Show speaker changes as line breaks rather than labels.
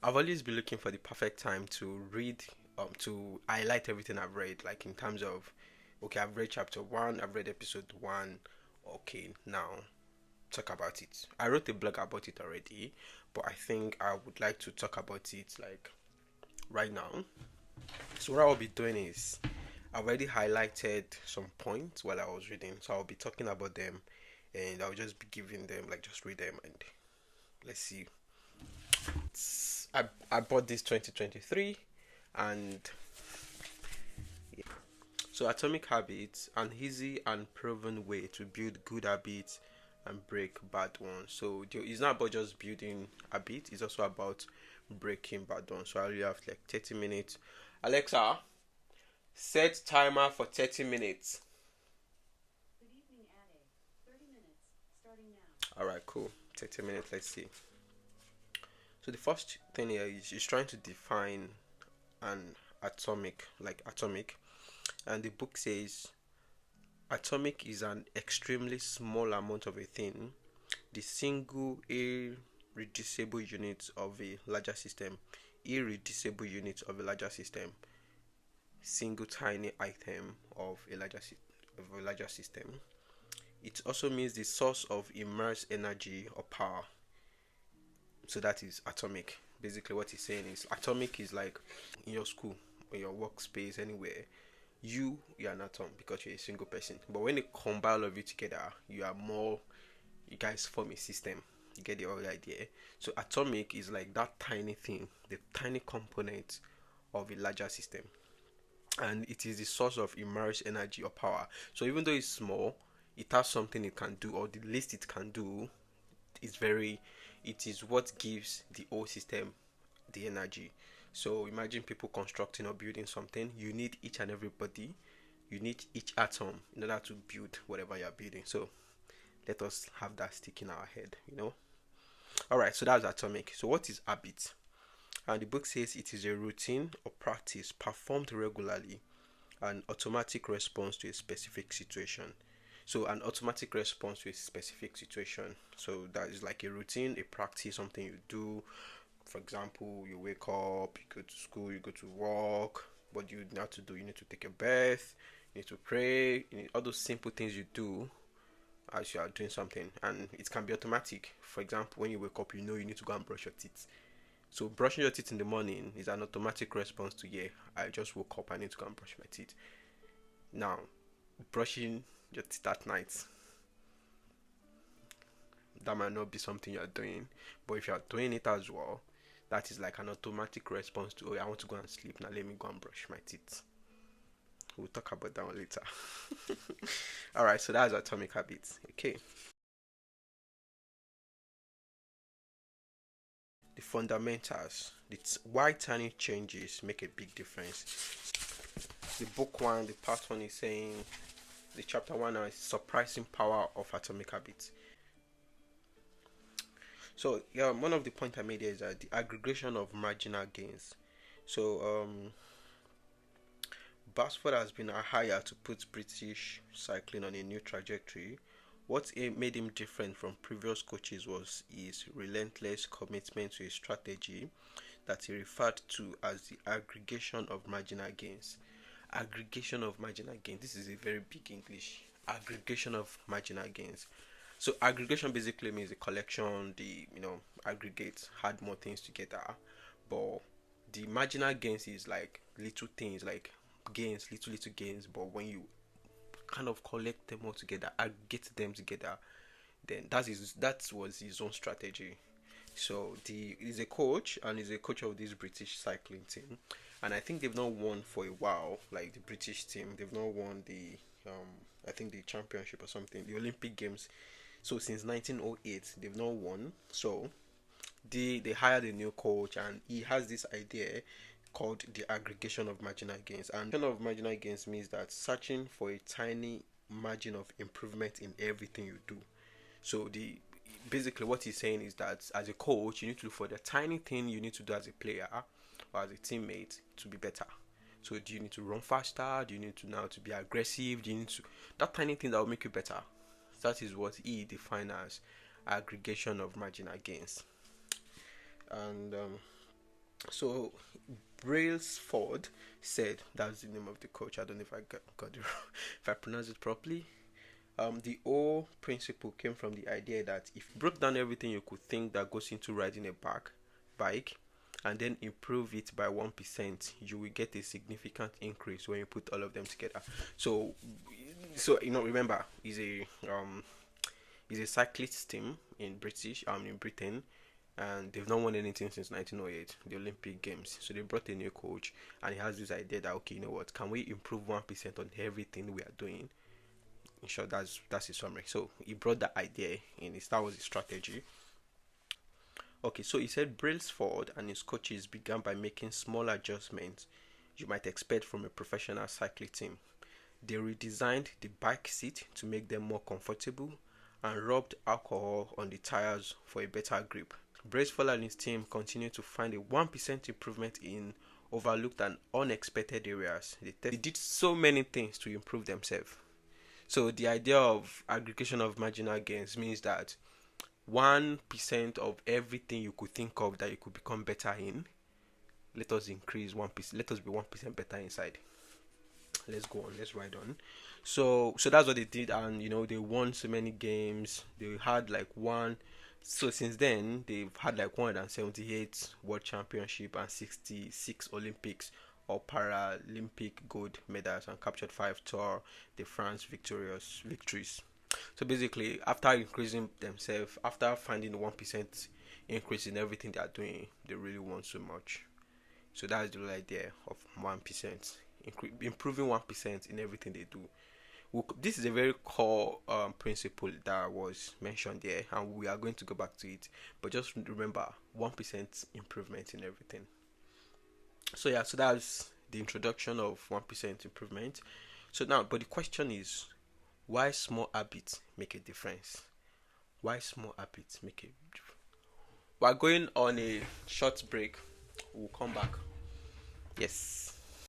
I've always been looking for the perfect time to read, to highlight everything I've read, like in terms of, okay, I've read chapter one, I've read episode one, okay, now talk about it. I wrote a blog about it already, but I think I would like to talk about it like right now. So what I'll be doing is I've already highlighted some points while I was reading, so I'll be talking about them, and I'll just be giving them like just read them and let's see. I bought this 2023 and yeah. So Atomic Habits, an easy and proven way to build good habits and break bad ones. So it's not about just building habits, it's also about breaking bad ones. So I only have like 30 minutes. Alexa, set timer for 30 minutes.
Good evening, Ade. 30 minutes, starting now.
Alright, cool. 30 minutes, let's see. So the first thing here is trying to define an atomic, and the book says atomic is an extremely small amount of a thing, the single irreducible unit of a larger system, single tiny item of a larger system. It also means the source of immersed energy or power. So that is atomic. Basically what he's saying is atomic is like in your school, in your workspace, anywhere, you're an atom because you're a single person. But when you combine all of you together, you guys form a system. You get the whole idea. So atomic is like that tiny thing, the tiny component of a larger system. And it is the source of immersed energy or power. So even though it's small, it has something it can do, or the least it can do is it is what gives the whole system the energy. So imagine people constructing or building something. You need each and everybody, you need each atom in order to build whatever you're building. So let us have that stick in our head. Alright, so that's atomic. So what is habit? And the book says it is a routine or practice performed regularly, an automatic response to a specific situation. So an automatic response to a specific situation. So that is like a routine, a practice, something you do. For example, you wake up, you go to school, you go to work. What you need to do, you need to take a bath, you need to pray, you need all those simple things you do as you are doing something, and it can be automatic. For example, when you wake up, you know you need to go and brush your teeth. So brushing your teeth in the morning is an automatic response to, yeah, I just woke up, I need to go and brush my teeth. Now, brushing your teeth at night, that might not be something you're doing, but if you're doing it as well, that is like an automatic response to, oh, I want to go and sleep, now let me go and brush my teeth. We'll talk about that one later. Alright, so that's atomic habits. Okay. The fundamentals. It's why tiny changes make a big difference. The book one, the part one is saying, the chapter one is surprising power of atomic habits. So yeah, one of the points I made here is that the aggregation of marginal gains. So Basford has been hired to put British cycling on a new trajectory. What made him different from previous coaches was his relentless commitment to a strategy that he referred to as the aggregation of marginal gains. Aggregation of marginal gains. This is a very big English. Aggregation of marginal gains. So aggregation basically means the collection, aggregate, add more things together. But the marginal gains is like little things, like gains, little gains. But when you kind of collect them all together, aggregate them together, then that was his own strategy. So he's a coach, and he's a coach of this British cycling team, and I think they've not won for a while. Like the British team, they've not won the I think the championship or something, the Olympic Games. So since 1908, they've not won. So they hired a new coach, and he has this idea called the aggregation of marginal gains. And of marginal gains means that searching for a tiny margin of improvement in everything you do. So basically what he's saying is that as a coach, you need to look for the tiny thing you need to do as a player or as a teammate to be better. So do you need to run faster? Do you need to now to be aggressive? Do you need to that tiny thing that will make you better? That is what he defines as aggregation of marginal gains. And So Brailsford said, that's the name of the coach. I don't know if I got it wrong, if I pronounced it properly. The whole principle came from the idea that if you broke down everything you could think that goes into riding a bike and then improve it by 1%, you will get a significant increase when you put all of them together. So, remember, is a cyclist team in Britain, and they've not won anything since 1908, the Olympic Games. So they brought a new coach, and he has this idea that, okay, you know what, can we improve 1% on everything we are doing? In short, that's his summary. So he brought the idea in. That was his strategy. Okay, so he said Brailsford and his coaches began by making small adjustments you might expect from a professional cycling team. They redesigned the bike seat to make them more comfortable and rubbed alcohol on the tires for a better grip. Brailsford and his team continued to find a 1% improvement in overlooked and unexpected areas. They did so many things to improve themselves. So the idea of aggregation of marginal gains means that 1% of everything you could think of that you could become better in, let us increase 1%. Let us be 1% better inside. Let's go on. Let's ride on. So that's what they did, and they won so many games. They had like one. So since then they've had like 178 World Championship and 66 Olympics or Paralympic gold medals and captured 5 Tour de France victories. So basically, after increasing themselves, after finding the 1% increase in everything they are doing, they really want so much. So that's the whole idea of 1%, improving 1% in everything they do. This is a very core principle that was mentioned there, and we are going to go back to it. But just remember, 1% improvement in everything. So yeah, so that's the introduction of 1% improvement. So now, but the question is, why small habits make a difference? Why small habits make a difference? We're going on a short break. We'll come back. Yes.